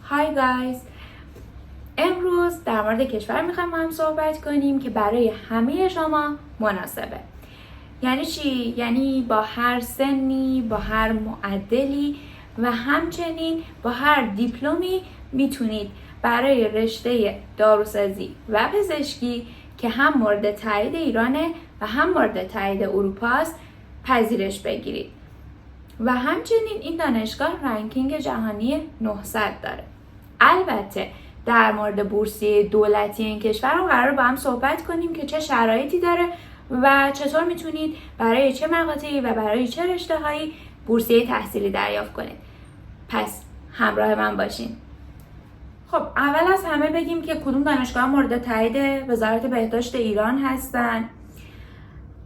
های گایز، امروز در مورد کشور میخوایم با هم صحبت کنیم که برای همه شما مناسبه. یعنی چی؟ یعنی با هر سنی، با هر معدلی و همچنین با هر دیپلمی میتونید برای رشته داروسازی و پزشکی که هم مورد تایید ایرانه و هم مورد تایید اروپاست پذیرش بگیرید. و همچنین این دانشگاه رنکینگ جهانی 900 داره. البته در مورد بورسیه دولتی این کشور رو قرار با هم صحبت کنیم که چه شرایطی داره و چطور میتونید برای چه مقاطعی و برای چه رشته‌هایی بورسیه تحصیلی دریافت کنید. پس همراه من باشین. خب اول از همه بگیم که کدوم دانشگاه مورد تایید وزارت بهداشت ایران هستن.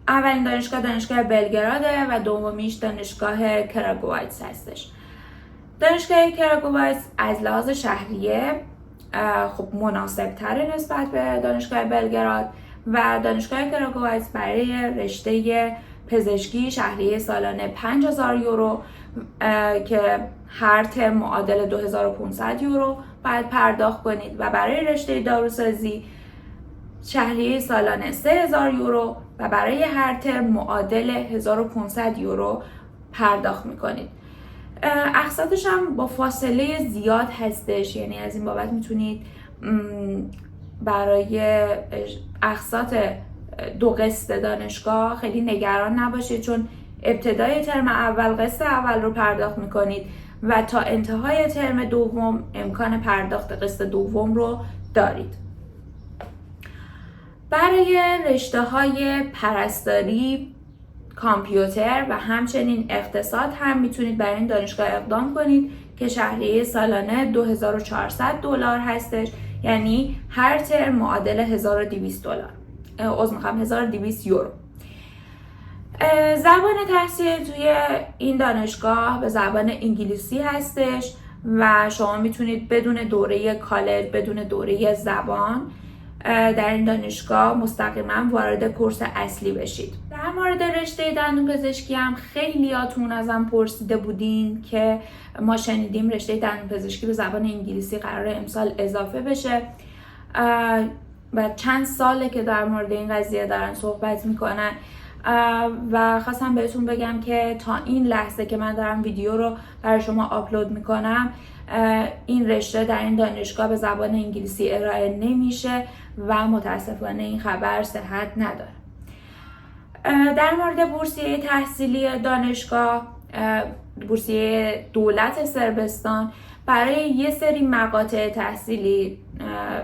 اولین دانشگاه بلگراده و دومیش دانشگاه کراگوایتس هستش. دانشگاه کراگوایتس از لحاظ شهریه خب مناسب تره نسبت به دانشگاه بلگراد و دانشگاه کراگوایتس برای رشته پزشکی شهریه سالانه 5000 یورو که هر ترم معادل 2500 یورو باید پرداخت کنید و برای رشته داروسازی شهریه سالانه 3000 یورو و برای هر ترم معادل 1500 یورو پرداخت میکنید. اقساطش هم با فاصله زیاد هستش، یعنی از این بابت میتونید برای اقساط دو قسط دانشگاه خیلی نگران نباشید، چون ابتدای ترم اول قسط اول رو پرداخت میکنید و تا انتهای ترم دوم امکان پرداخت قسط دوم رو دارید. برای رشته‌های پرستاری، کامپیوتر و همچنین اقتصاد هم میتونید برای این دانشگاه اقدام کنید که شهریه سالانه 2400 دلار هستش، یعنی هر ترم معادل 1200 دلار. 1200 یورو. زبان تحصیل توی این دانشگاه به زبان انگلیسی هستش و شما میتونید بدون دوره کالج، بدون دوره زبان در این دانشگاه مستقیما وارد کورس اصلی بشید. در مورد رشته دندون پزشکی هم خیلیاتون ازم پرسیده بودین که ما شنیدیم رشته دندون پزشکی به زبان انگلیسی قراره امسال اضافه بشه و چند ساله که در مورد این قضیه دارن صحبت میکنن و خواستم بهتون بگم که تا این لحظه که من دارم ویدیو رو برای شما آپلود میکنم این رشته در این دانشگاه به زبان انگلیسی ارائه نمیشه و متاسفانه این خبر صحت نداره. در مورد بورسیه تحصیلی دانشگاه، بورسیه دولت صربستان برای یه سری مقاطع تحصیلی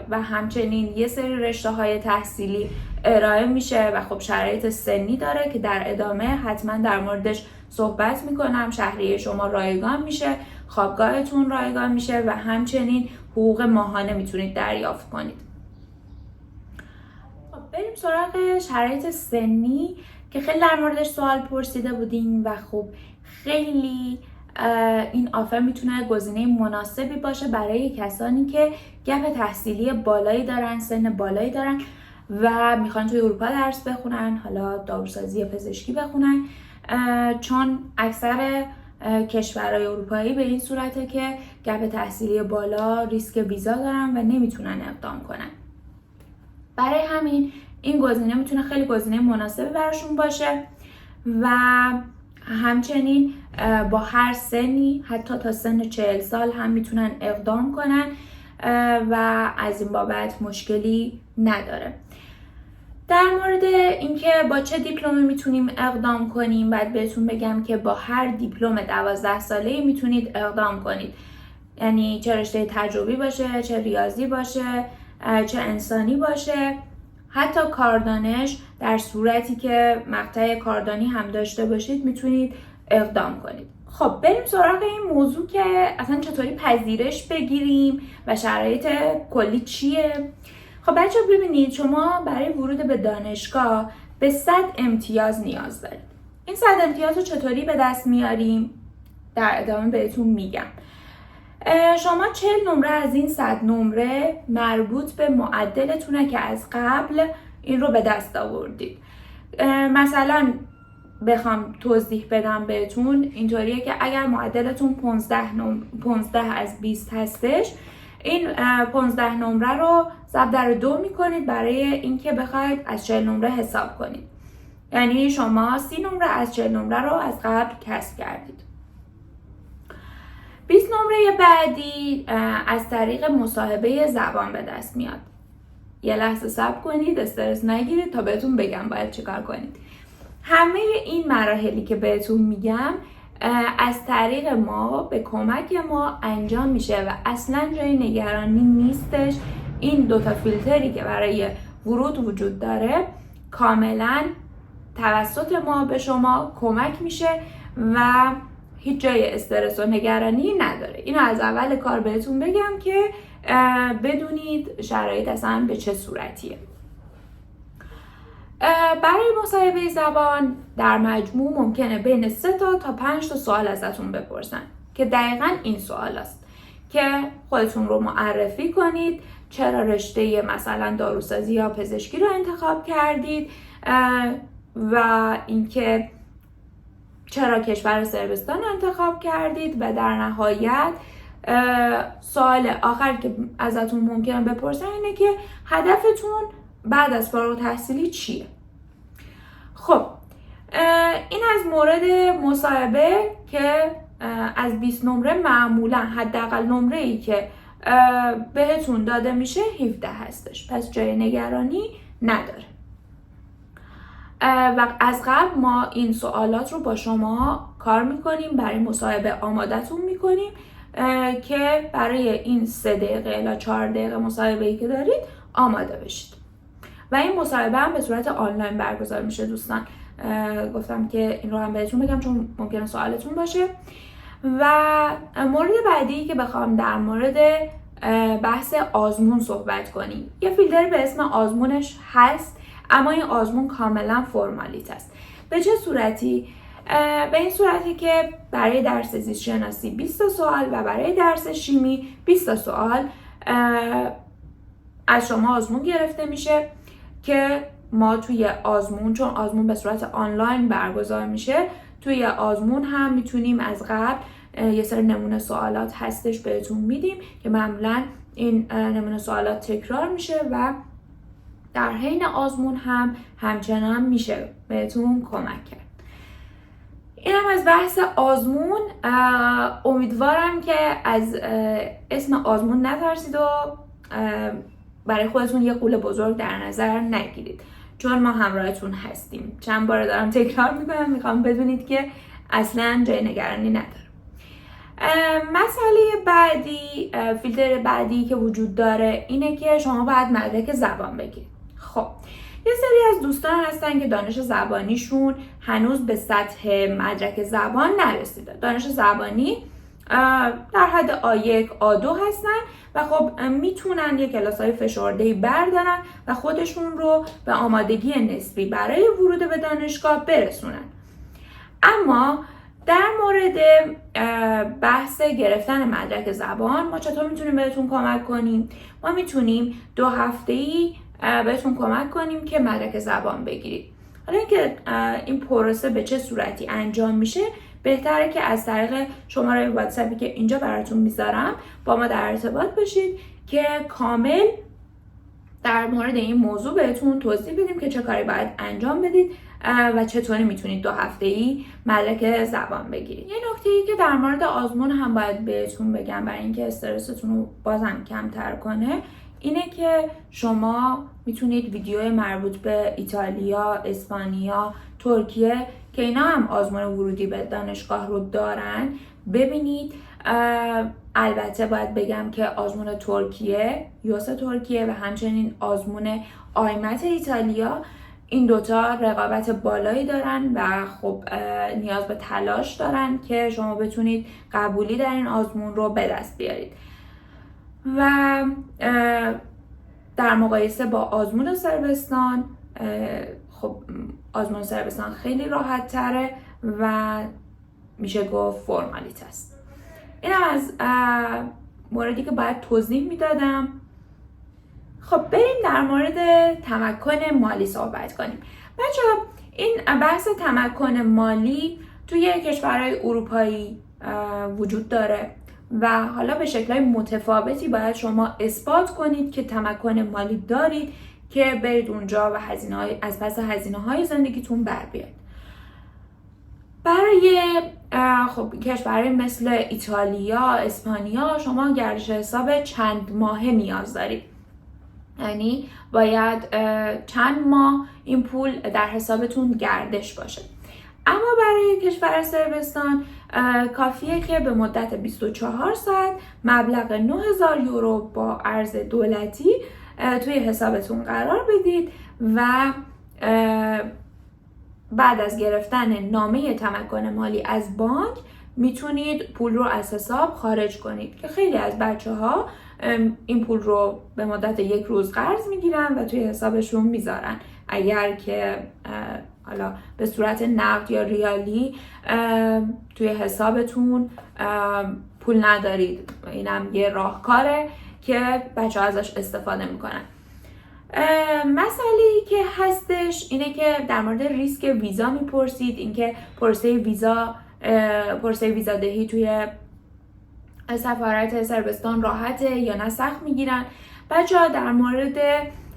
و همچنین یه سری رشته‌های تحصیلی ارائه میشه و خب شرایط سنی داره که در ادامه حتما در موردش صحبت میکنم. شهریه شما رایگان میشه، خوابگاهتون رایگان میشه و همچنین حقوق ماهانه میتونید دریافت کنید. خب بریم سراغ شرایط سنی که خیلی در موردش سوال پرسیده بودین و خب خیلی این آفر میتونه گزینه مناسبی باشه برای کسانی که گپ تحصیلی بالایی دارن، سن بالایی دارن و میخوان توی اروپا درس بخونن، حالا داروسازی یا پزشکی بخونن، چون اکثر کشورهای اروپایی به این صورته که گپ تحصیلی بالا ریسک ویزا دارن و نمیتونن اقدام کنن. برای همین این گزینه میتونه خیلی گزینه مناسبی براشون باشه و همچنین با هر سنی حتی تا سن 40 سال هم میتونن اقدام کنن و از این بابت مشکلی نداره. در مورد اینکه با چه دیپلمی میتونیم اقدام کنیم باید بهتون بگم که با هر دیپلم 12 ساله‌ای میتونید اقدام کنید، یعنی چه رشته تجربی باشه، چه ریاضی باشه، چه انسانی باشه، حتی کاردانش در صورتی که مقطع کاردانی هم داشته باشید میتونید اقدام کنید. خب بریم سراغ این موضوع که اصلا چطوری پذیرش بگیریم و شرایط کلی چیه. خب بچه ببینید، شما برای ورود به دانشگاه به 100 امتیاز نیاز دارید. این 100 امتیاز رو چطوری به دست میاریم؟ در ادامه بهتون میگم. شما 40 نمره از این 100 نمره مربوط به معدلتونه که از قبل این رو به دست آوردید. مثلا بخوام توضیح بدم بهتون اینطوریه که اگر معدلتون 15 از 20 هستش، این 15 نمره رو ضرب در 2 میکنید برای اینکه بخواید از 40 نمره حساب کنید. یعنی شما 30 نمره از 40 نمره رو از قبل کسب کردید. 20 نمره بعدی از طریق مصاحبه زبان به دست میاد. یه لحظه صبر کنید، استرس نگیرید تا بهتون بگم باید چیکار کنید. همه این مراحلی که بهتون میگم از طریق ما، به کمک ما انجام میشه و اصلا جای نگرانی نیستش. این دوتا فیلتری که برای ورود وجود داره کاملا توسط ما به شما کمک میشه و هیچ جای استرس و نگرانی نداره. اینو از اول کار بهتون بگم که بدونید شرایط اصلا به چه صورتیه. برای مصاحبه زبان در مجموع ممکنه بین 3 تا 5 تا سوال ازتون بپرسن که دقیقاً این سوال است که خودتون رو معرفی کنید، چرا رشته مثلا داروسازی یا پزشکی رو انتخاب کردید و اینکه چرا کشور صربستان رو انتخاب کردید و در نهایت سوال آخر که ازتون ممکنه بپرسن اینه که هدفتون بعد از فارغ التحصیلی چیه؟ خب این از مورد مصاحبه که از 20 نمره معمولا حداقل نمره‌ای که بهتون داده میشه 17 هستش، پس جای نگرانی نداره. و از قبل ما این سوالات رو با شما کار میکنیم، برای مصاحبه آمادتون میکنیم که برای این 3 دقیقه الی 4 دقیقه مصاحبه‌ای که دارید آماده بشید. و این مصاحبه هم به صورت آنلاین برگزار میشه دوستان. گفتم که این رو هم بهتون بگم چون ممکنه سوالتون باشه. و مورد بعدی که بخوام در مورد بحث آزمون صحبت کنیم، یه فیلتر به اسم آزمونش هست، اما این آزمون کاملا فرمالیت است. به چه صورتی؟ به این صورتی که برای درس زیست شناسی 20 تا سوال و برای درس شیمی 20 تا سوال از شما آزمون گرفته میشه که ما توی آزمون، چون آزمون به صورت آنلاین برگزار میشه، توی آزمون هم میتونیم از قبل یه سری نمونه سوالات هستش بهتون میدیم که معمولا این نمونه سوالات تکرار میشه و در حین آزمون هم همچنان میشه بهتون کمک کرد. این هم از بحث آزمون. امیدوارم که از اسم آزمون نترسید و برای خودتون یه غول بزرگ در نظر نگیرید، چون ما همراهتون هستیم. چند بار دارم تکرار میکنم، میخوام بدونید که اصلا جای نگرانی نداره. مسئله بعدی، فیلتر بعدی که وجود داره اینه که شما باید مدرک زبان بگیرید. خب یه سری از دوستان هستن که دانش زبانیشون هنوز به سطح مدرک زبان نرسیده. دانش زبانی در حد A1 A2 هستن و خب میتونن یه کلاس‌های فشرده‌ای بردارن و خودشون رو به آمادگی نسبی برای ورود به دانشگاه برسونن. اما در مورد بحث گرفتن مدرک زبان ما چطور میتونیم بهتون کمک کنیم؟ ما میتونیم 2 هفته‌ای بهتون کمک کنیم که مدرک زبان بگیرید. حالا اینکه این پروسه به چه صورتی انجام میشه، بهتره که از طریق شماره واتساپی که اینجا براتون میذارم با ما در ارتباط باشید که کامل در مورد این موضوع بهتون توضیح بدیم که چه کاری باید انجام بدید و چطوری میتونید 2 هفته‌ای مدرک زبان بگیرید. یه نکته‌ای که در مورد آزمون هم باید بهتون بگم برای اینکه استرستون رو بازم کمتر کنه، اینه که شما میتونید ویدیو مربوط به ایتالیا، اسپانیا، ترکیه که اینا هم آزمون ورودی به دانشگاه رو دارن ببینید. البته باید بگم که آزمون ترکیه، یوس ترکیه و همچنین آزمون آیمت ایتالیا، این دوتا رقابت بالایی دارن و خب نیاز به تلاش دارن که شما بتونید قبولی در این آزمون رو به دست بیارید. و در مقایسه با آزمون صربستان، خب آزمون صربستان خیلی راحت تره و میشه گفت فرمالیت است. این هم از موردی که باید توضیح میدادم. خب بریم در مورد تمکن مالی صحبت کنیم. بچه‌ها این بحث تمکن مالی توی کشورهای اروپایی وجود داره و حالا به شکل‌های متفاوتی باید شما اثبات کنید که تمکن مالی دارید که برید اونجا و از پس هزینه‌های زندگیتون بر بیاید. برای خب کشورهای مثل ایتالیا، اسپانیا شما گردش حساب چند ماهه نیاز دارید. یعنی باید چند ماه این پول در حسابتون گردش باشه. اما برای کشور صربستان کافیه که به مدت 24 ساعت مبلغ 9000 یورو با ارز دولتی توی حسابتون قرار بدید و بعد از گرفتن نامه تمکن مالی از بانک میتونید پول رو از حساب خارج کنید که خیلی از بچه‌ها این پول رو به مدت 1 روز قرض میگیرن و توی حسابشون میذارن. اگر که حالا به صورت نقد یا ریالی توی حسابتون پول ندارید، اینم یه راهکاره که بچه‌ها ازش استفاده میکنن. مسئله‌ای که هستش اینه که در مورد ریسک ویزا میپرسید، اینکه پروسه ویزا دهی توی سفارت صربستان راحته یا نه سخت میگیرن. بچه‌ها در مورد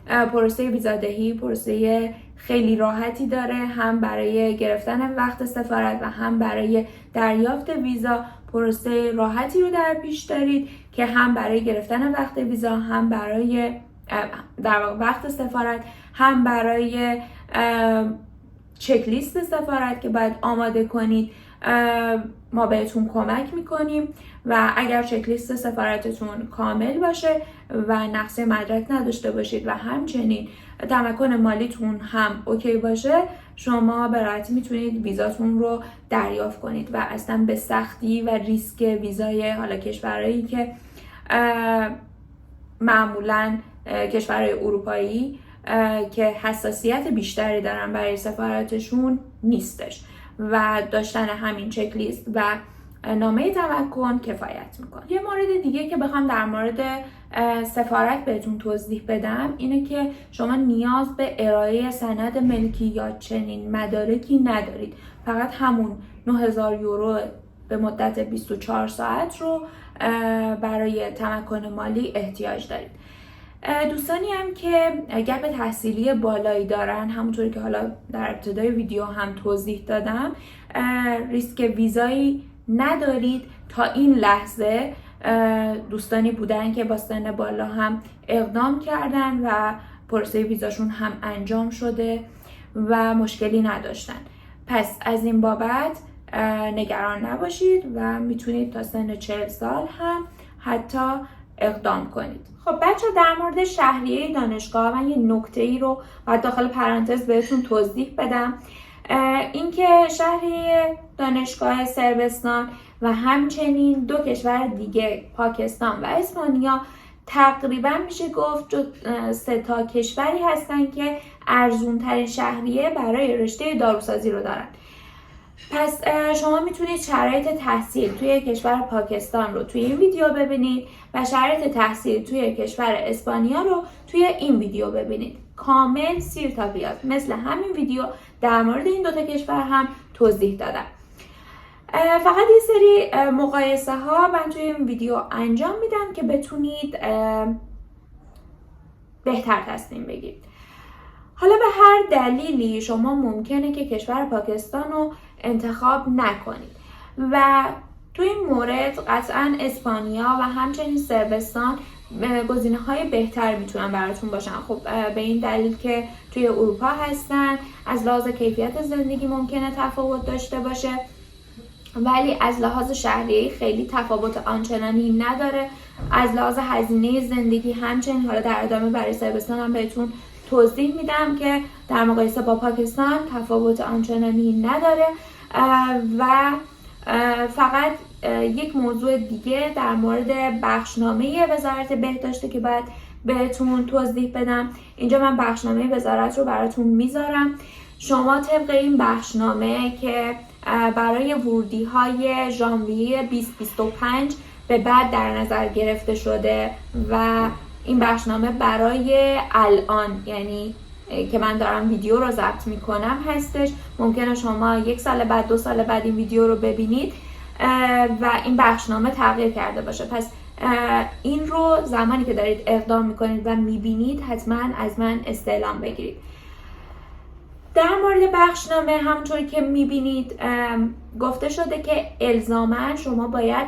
پروسه ویزا دهی پروسه خیلی راحتی داره، هم برای گرفتن وقت سفارت و هم برای دریافت ویزا پروسه راحتی رو در پیش دارید که هم برای گرفتن وقت ویزا، هم برای در واقع وقت سفارت، هم برای چک لیست سفارت که باید آماده کنید ما بهتون کمک میکنیم و اگر چک لیست سفارتتون کامل باشه و نقص مدرک نداشته باشید و همچنین تمکن مالیتون هم اوکی باشه، شما به راحتی میتونید ویزاتون رو دریافت کنید و اصلا به سختی و ریسک ویزای حالا کشورهایی که معمولاً کشورهای اروپایی که حساسیت بیشتری دارن برای سفارتشون نیستش و داشتن همین چک لیست و نامه تمکن کفایت میکنه. یه مورد دیگه که بخوام در مورد سفارت بهتون توضیح بدم اینه که شما نیاز به ارائه سند ملکی یا چنین مدارکی ندارید، فقط همون 9000 یورو به مدت 24 ساعت رو برای تمکن مالی احتیاج دارید. دوستانی هم که گپ تحصیلی بالایی دارن، همونطوری که حالا در ابتدای ویدیو هم توضیح دادم، ریسک ویزایی ندارید. تا این لحظه دوستانی بودن که با سن بالا هم اقدام کردن و پروسه ویزاشون هم انجام شده و مشکلی نداشتن. پس از این بابت نگران نباشید و میتونید تا سن 40 سال هم حتی اقدام کنید. خب بچه در مورد شهریه دانشگاه من یه نکته‌ای رو باید داخل پرانتز بهتون توضیح بدم، اینکه شهریه دانشگاه صربستان و همچنین 2 کشور دیگه پاکستان و اسپانیا تقریبا میشه گفت 3 تا کشوری هستن که ارزون ترین شهریه برای رشته داروسازی رو دارن. پس شما میتونید شرایط تحصیل توی کشور پاکستان رو توی این ویدیو ببینید و شرایط تحصیل توی کشور اسپانیا رو توی این ویدیو ببینید. کامل سیر تا بیاد، مثل همین ویدیو در مورد این 2 تا کشور هم توضیح دادم. فقط یه سری مقایسه ها من توی این ویدیو انجام میدم که بتونید بهتر تصمیم بگیرید. حالا به هر دلیلی شما ممکنه که کشور پاکستان رو انتخاب نکنید و تو این مورد قطعا اسپانیا و همچنین صربستان گزینه‌های بهتر میتونن براتون باشن. خب به این دلیل که توی اروپا هستن، از لحاظ کیفیت زندگی ممکنه تفاوت داشته باشه ولی از لحاظ شهریه‌ای خیلی تفاوت آنچنانی نداره. از لحاظ هزینه زندگی همچنین، حالا در ادامه برای صربستان هم بهتون توضیح میدم که در مقایسه با پاکستان تفاوت آنچنانی نداره. و فقط یک موضوع دیگه در مورد بخشنامه وزارت بهداشته که باید بهتون توضیح بدم. اینجا من بخشنامه وزارت رو براتون میذارم. شما طبق این بخشنامه که برای ورودی های ژانویه 2025 به بعد در نظر گرفته شده و این بخشنامه برای الان، یعنی که من دارم ویدیو رو ضبط میکنم هستش. ممکنه شما 1 سال بعد 2 سال بعد این ویدیو رو ببینید و این بخشنامه تغییر کرده باشه. پس این رو زمانی که دارید اقدام میکنید و میبینید حتما از من استعلام بگیرید. در مورد بخشنامه همونطور که میبینید گفته شده که الزاما شما باید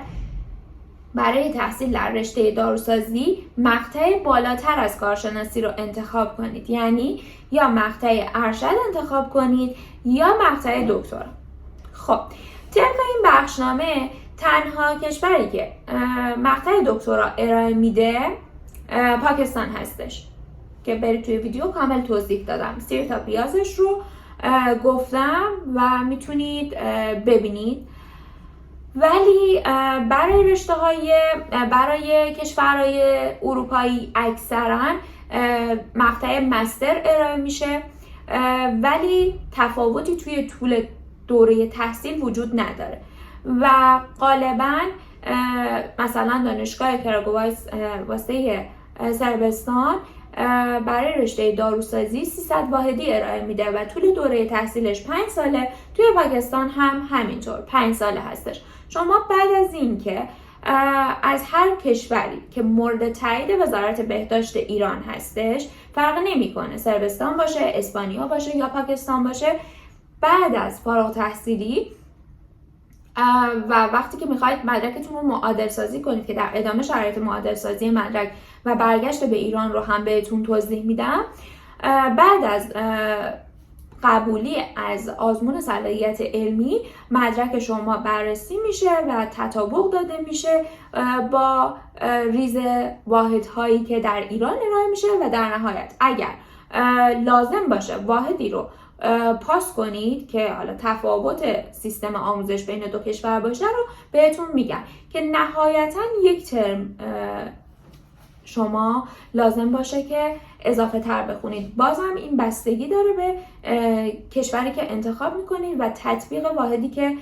برای تحصیل در رشته داروسازی مقطع بالاتر از کارشناسی رو انتخاب کنید، یعنی یا مقطع ارشد انتخاب کنید یا مقطع دکترا. خب طبق این بخشنامه تنها کشوری که مقطع دکترا ارائه میده پاکستان هستش که برید توی ویدیو کامل توضیح دادم، سیر تا پیازش رو گفتم و میتونید ببینید. ولی برای کشورهای اروپایی اکثرا مقطع مستر ارائه میشه، ولی تفاوتی توی طول دوره تحصیل وجود نداره و غالبا مثلا دانشگاه کراگوایس واسطه سربستان برای رشته داروسازی 300 واحدی ارائه میده و طول دوره تحصیلش 5 ساله. توی پاکستان هم همینطور 5 ساله هستش. شما بعد از این که از هر کشوری که مورد تایید وزارت بهداشت ایران هستش، فرق نمیکنه سربستان باشه، اسپانیا باشه یا پاکستان باشه، بعد از فارغ تحصیلی و وقتی که میخواید مدرکتون رو معادل سازی کنید که در ادامه شرایط معادل سازی مدرک و برگشت به ایران رو هم بهتون توضیح میدم، بعد از قبولی از آزمون صلاحیت علمی مدرک شما بررسی میشه و تطابق داده میشه با ریز واحدهایی که در ایران ارائه میشه و در نهایت اگر لازم باشه واحدی رو پاس کنید که حالا تفاوت سیستم آموزش بین دو کشور باشه رو بهتون میگم که نهایتا 1 ترم شما لازم باشه که اضافه تر بخونید. بازم این بستگی داره به کشوری که انتخاب میکنید و تطبیق واحدی که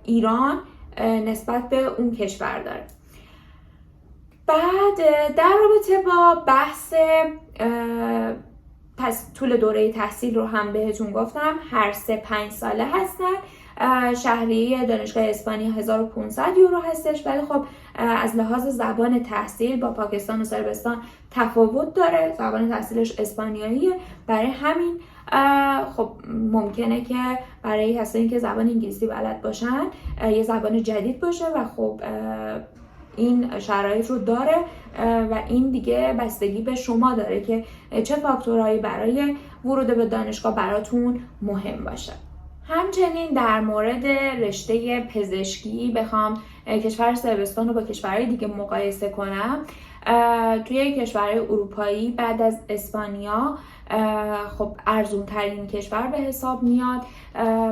ایران نسبت به اون کشور داره. بعد در رابطه با بحث پس طول دوره تحصیل رو هم بهتون گفتم، هر 5 ساله هستن. شهریه دانشگاه اسپانیا 1500 یورو هستش، ولی خب از لحاظ زبان تحصیل با پاکستان و سربستان تفاوت داره. زبان تحصیلش اسپانیاییه، برای همین خب ممکنه که برای کسایی که زبان انگلیسی بلد باشن یه زبان جدید باشه و خب این شرایط رو داره و این دیگه بستگی به شما داره که چه فاکتورهایی برای ورود به دانشگاه براتون مهم باشه. همچنین در مورد رشته پزشکی بخوام کشور سربستان رو با کشورهای دیگه مقایسه کنم، توی کشورهای اروپایی بعد از اسپانیا خب ارزون ترین کشور به حساب میاد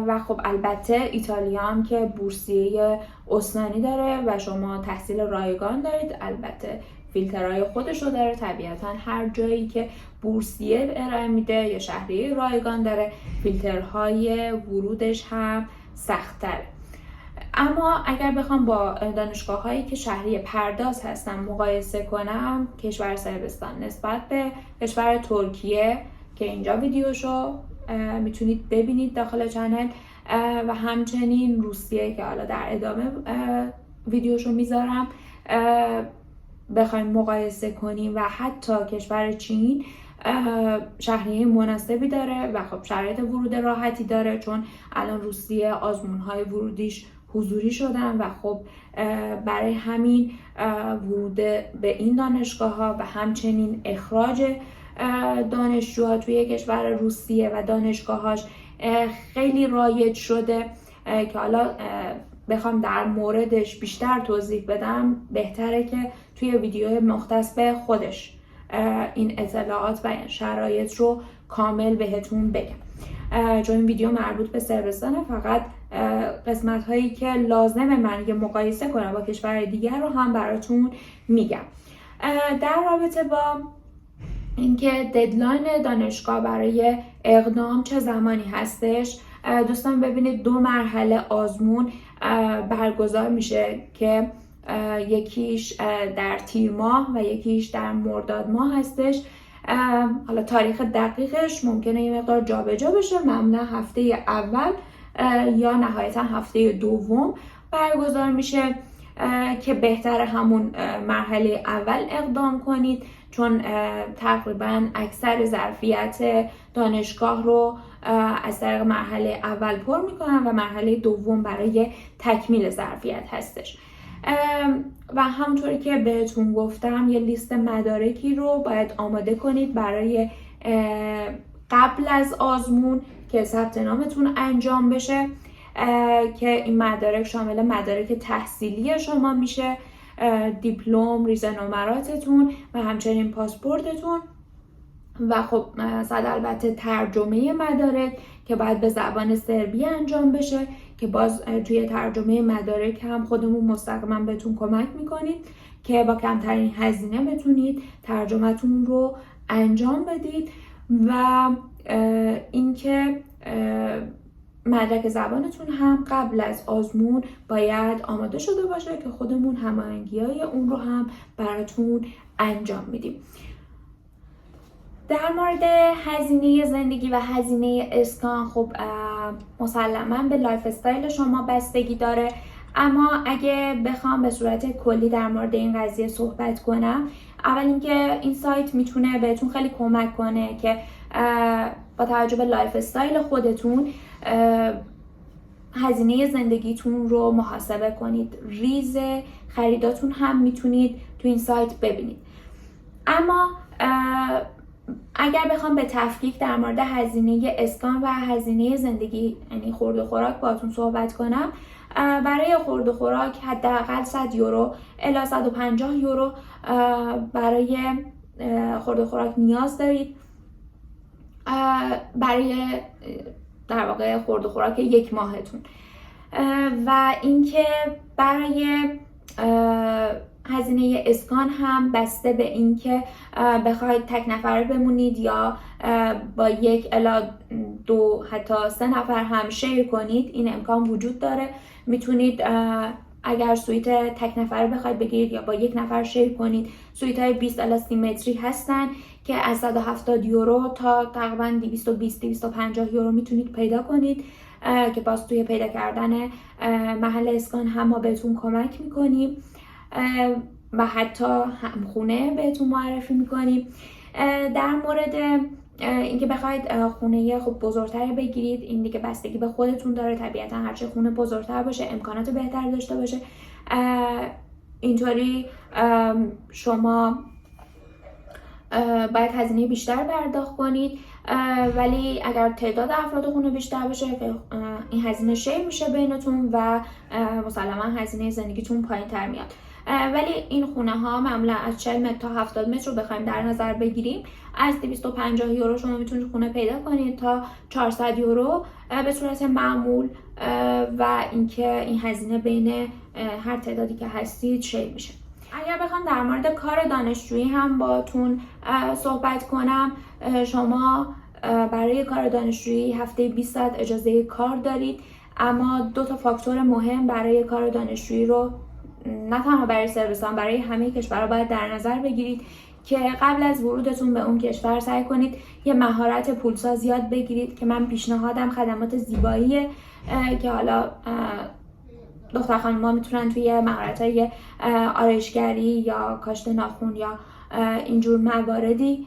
و خب البته ایتالیا هم که بورسیه استانی داره و شما تحصیل رایگان دارید، البته فیلترهای خودش رو داره. طبیعتا هر جایی که بورسیه ارائه میده یا شهریه رایگان داره فیلترهای ورودش هم سخت‌تره. اما اگر بخوام با دانشگاه هایی که شهریه پرداز هستن مقایسه کنم، کشور سربستان نسبت به کشور ترکیه که اینجا ویدیوشو میتونید ببینید داخل چنل و همچنین روسیه که حالا در ادامه ویدیوشو میذارم بخوایم مقایسه کنیم و حتی کشور چین شهریه مناسبی داره و خب شرایط ورود راحتی داره، چون الان روسیه آزمون‌های ورودیش حضوری شدن و خب برای همین ورود به این دانشگاه‌ها و همچنین اخراج دانشجوها توی کشور روسیه و دانشگاهاش خیلی رایج شده که حالا بخوام در موردش بیشتر توضیح بدم بهتره که توی ویدیو مختص به خودش این اطلاعات و شرایط رو کامل بهتون بگم، چون این ویدیو مربوط به سربستانه. فقط قسمت هایی که لازم من یه مقایسه کنم با کشور دیگر رو هم براتون میگم. در رابطه با اینکه ددلاین دانشگاه برای اقدام چه زمانی هستش، دوستان ببینید 2 مرحله آزمون برگزار میشه که یکیش در تیر ماه و یکیش در مرداد ماه هستش. حالا تاریخ دقیقش ممکنه یه مقدار جابجا بشه، معمولا هفته اول یا نهایتا هفته دوم برگزار میشه که بهتر همون مرحله اول اقدام کنید، چون تقریبا اکثر ظرفیت دانشگاه رو از طریق مرحله اول پر میکنن و مرحله دوم برای تکمیل ظرفیت هستش. و همونطوری که بهتون گفتم یه لیست مدارکی رو باید آماده کنید برای قبل از آزمون که ثبت نامتون انجام بشه، که این مدارک شامل مدارک تحصیلی شما میشه، دیپلم، ریزنمراتتون و همچنین پاسپورتتون و خب البته ترجمه مدارک که باید به زبان سربی انجام بشه که باز توی ترجمه مدارک هم خودمون مستقیما بهتون کمک میکنید که با کمترین هزینه بتونید ترجمهتون رو انجام بدید. و اینکه مدرک زبانتون هم قبل از آزمون باید آماده شده باشه که خودمون هماهنگی‌های اون رو هم براتون انجام میدیم. در مورد هزینه زندگی و هزینه اسکان خب مسلماً به لایف استایل شما بستگی داره، اما اگه بخوام به صورت کلی در مورد این قضیه صحبت کنم، اول اینکه این سایت میتونه بهتون خیلی کمک کنه که با توجه به لایف استایل خودتون هزینه زندگیتون رو محاسبه کنید. ریز خریداتون هم میتونید تو این سایت ببینید. اما اگر بخوام به تفکیک در مورد هزینه اسکان و هزینه زندگی یعنی خورد و خوراک باهاتون صحبت کنم، برای خورد و خوراک حداقل 100 یورو الی 150 یورو برای خورد و خوراک نیاز دارید برای در واقع خورد و خوراک یک ماهتون. و اینکه برای هزینه اسکان هم بسته به اینکه بخواید تک نفره بمونید یا با 1 الی 2 حتی 3 نفر هم شیر کنید، این امکان وجود داره. میتونید اگر سویت تک نفره بخواید بگیرید یا با 1 نفر شیر کنید، سویت های 20 الی 30 متری هستن که از 170 یورو تا تقریبا 220-250 یورو میتونید پیدا کنید که باز توی پیدا کردن محل اسکان هم ما بهتون کمک میکنیم و حتی همخونه بهتون معرفی میکنیم. در مورد اینکه بخواید خونه خب بزرگتری بگیرید، این دیگه بستگی به خودتون داره. طبیعتا هرچه خونه بزرگتر باشه امکانات بهتری داشته باشه، اینطوری شما باید هزینه بیشتر پرداخت کنید. ولی اگر تعداد افراد خونه بیشتر باشه که این هزینه شیر میشه بینتون و مسلما هزینه زندگیتون پایین تر میاد. ولی این خونه ها معمولا از 40 متر تا 70 متر رو بخوایم در نظر بگیریم، از 250 یورو شما میتونید خونه پیدا کنید تا 400 یورو به صورت معمول و اینکه این هزینه بین هر تعدادی که هستید شیر میشه. اگر بخوام در مورد کار دانشجویی هم باتون صحبت کنم، شما برای کار دانشجویی هفته 20 ساعت اجازه کار دارید، اما 2 تا فاکتور مهم برای کار دانشجویی رو نه تنها برای صربستان، برای همه کشورها باید در نظر بگیرید که قبل از ورودتون به اون کشور سعی کنید یه مهارت پولساز یاد بگیرید که من پیشنهادم خدمات زیباییه که حالا دختر خانم‌ها میتونن توی مهارت‌های آرایشگری یا کاشت ناخن یا اینجور مواردی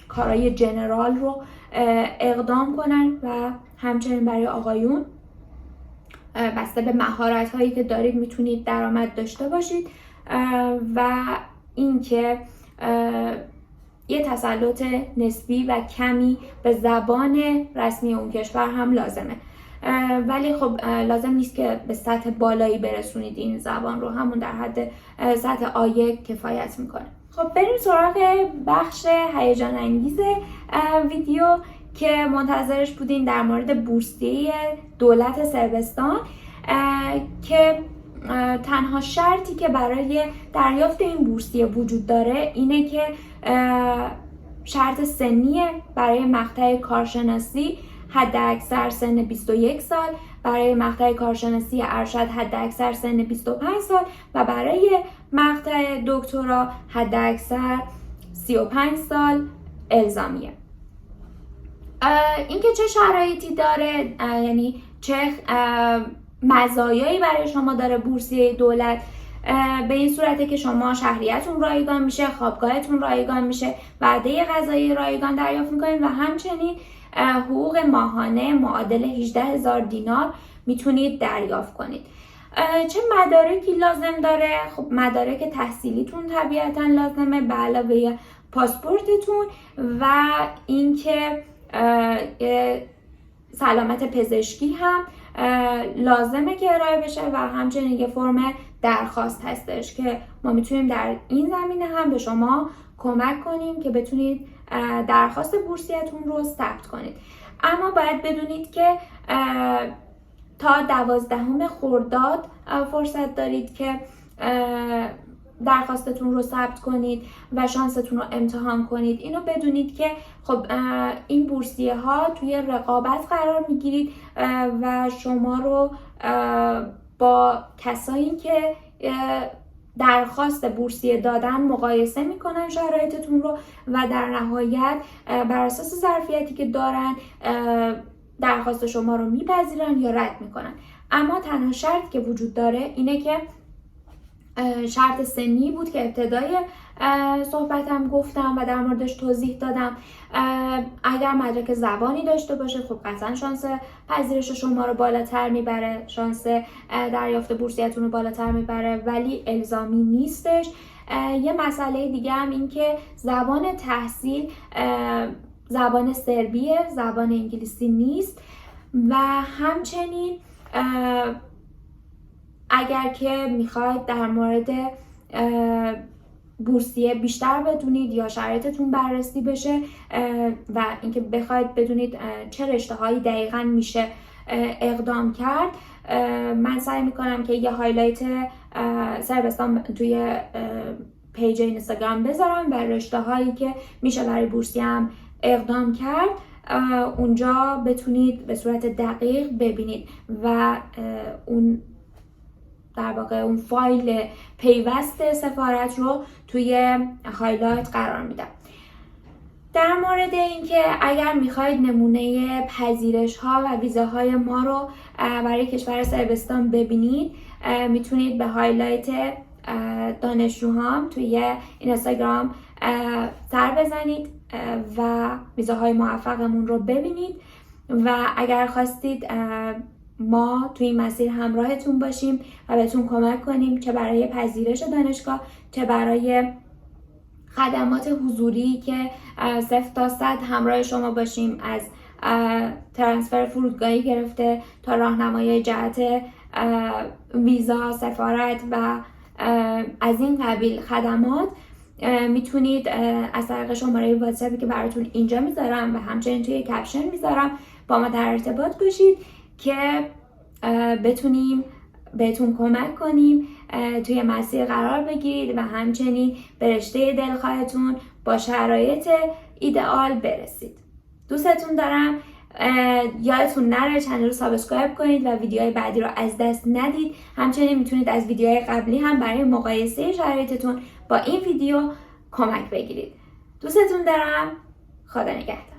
کارهای جنرال رو اقدام کنن و همچنین برای آقایون بسته به مهارت‌هایی که دارید میتونید درآمد داشته باشید و اینکه یه تسلط نسبی و کمی به زبان رسمی اون کشور هم لازمه. ولی خب لازم نیست که به سطح بالایی برسونید این زبان رو، همون در حد سطح آ1 کفایت میکنه. خب بریم سراغ بخش هیجان انگیز ویدیو که منتظرش بودین، در مورد بورسیه دولت صربستان که تنها شرطی که برای دریافت این بورسیه وجود داره اینه که شرط سنیه. برای مقطع کارشناسی حد اکثر سن 21 سال، برای مقطع کارشناسی ارشد حد اکثر سن 25 سال و برای مقطع دکترا حد اکثر 35 سال الزامیه. اینکه چه شرایطی داره، یعنی چه مزایایی برای شما داره بورسیه دولت، به این صورته که شما شهریتون رایگان میشه، خوابگاهتون رایگان میشه، وعده غذایی رایگان دریافت میکنید و همچنین حقوق ماهانه معادل 18,000 دینار میتونید دریافت کنید. چه مدارکی لازم داره؟ خب مدارک تحصیلیتون طبیعتا لازمه به علاوه پاسپورتتون و اینکه سلامت پزشکی هم لازمه که ارائه بشه و همچنین یه فرم درخواست هستش که ما میتونیم در این زمینه هم به شما کمک کنیم که بتونید درخواست بورسیتون رو ثبت کنید. اما باید بدونید که تا 12 خرداد فرصت دارید که درخواستتون رو ثبت کنید و شانستون رو امتحان کنید. اینو بدونید که خب این بورسیه ها توی رقابت قرار میگیرید و شما رو با کسایی که درخواست بورسیه دادن مقایسه میکنن شرایطتون رو و در نهایت بر اساس ظرفیتی که دارن درخواست شما رو میپذیرن یا رد میکنن. اما تنها شرط که وجود داره اینه که شرط سنی بود که ابتدای صحبتم گفتم و در موردش توضیح دادم. اگر مدرک زبانی داشته باشه خب قطعا شانس پذیرش شما رو بالاتر میبره، شانس دریافت بورسیتون رو بالاتر میبره، ولی الزامی نیستش. یه مسئله دیگه هم این که زبان تحصیل زبان سربیه، زبان انگلیسی نیست و همچنین اگر که میخواید در مورد بورسیه بیشتر بدونید یا شرایطتون بررسی بشه و اینکه بخواید بدونید چه رشته‌هایی دقیقاً میشه اقدام کرد، من سعی میکنم که یه هایلایت سربستان توی پیج اینستاگرام بذارم و رشته‌هایی که میشه برای بورسیه هم اقدام کرد اونجا بتونید به صورت دقیق ببینید و اون در واقع اون فایل پیوست سفارت رو توی هایلایت قرار میدم. در مورد اینکه اگر میخواید نمونه پذیرش ها و ویزاهای ما رو برای کشور صربستان ببینید میتونید به هایلایت دانشجوهام توی اینستاگرام سر بزنید و ویزاهای موفقمون رو ببینید و اگر خواستید ما توی این مسیر همراهتون باشیم و بهتون کمک کنیم چه برای پذیرش دانشگاه چه برای خدمات حضوری که 0 تا 100 همراه شما باشیم، از ترانسفر فرودگاهی گرفته تا راهنمایی جهت ویزا، سفارت و از این قبیل خدمات، میتونید از طریق شماره واتساپی که براتون اینجا میذارم و همچنین توی کپشن میذارم با ما در ارتباط باشید که بتونیم بهتون کمک کنیم توی مسیر قرار بگیرید و همچنین به رشته دلخواهتون با شرایط ایدئال برسید. دوستتون دارم. یادتون نره چنل رو سابسکرایب کنید و ویدیوهای بعدی رو از دست ندید. همچنین میتونید از ویدیوهای قبلی هم برای مقایسه شرایطتون با این ویدیو کمک بگیرید. دوستتون دارم. خدا نگهدار.